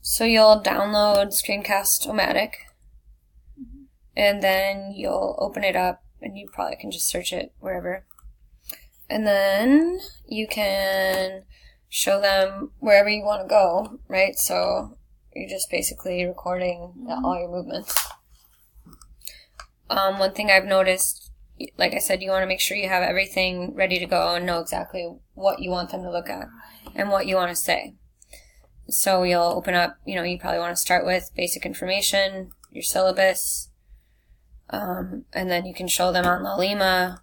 So you'll download Screencast-O-Matic, and then you'll open it up, and you probably can just search it wherever. And then you can show them wherever you want to go, right? So you're just basically recording all your movements. One thing I've noticed, like I said, you want to make sure you have everything ready to go and know exactly what you want them to look at and what you want to say. So you'll open up, you probably want to start with basic information, your syllabus, and then you can show them on Laulima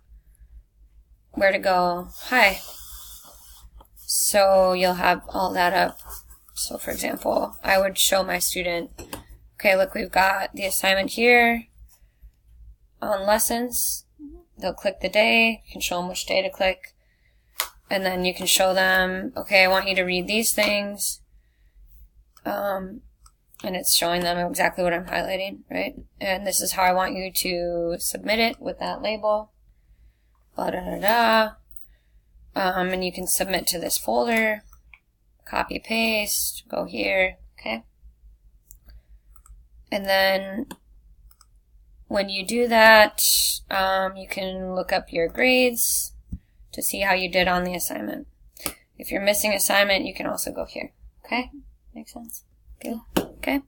where to go. Hi. So you'll have all that up. So for example, I would show my student, okay, look, we've got the assignment here on lessons. They'll click the day. You can show them which day to click. And then you can show them, okay, I want you to read these things. And it's showing them exactly what I'm highlighting, right? And this is how I want you to submit it with that label. Blah, da, da, da. And you can submit to this folder, copy, paste, go here, okay? And then when you do that, you can look up your grades to see how you did on the assignment. If you're missing assignment, you can also go here, okay? Makes sense? Good? Okay?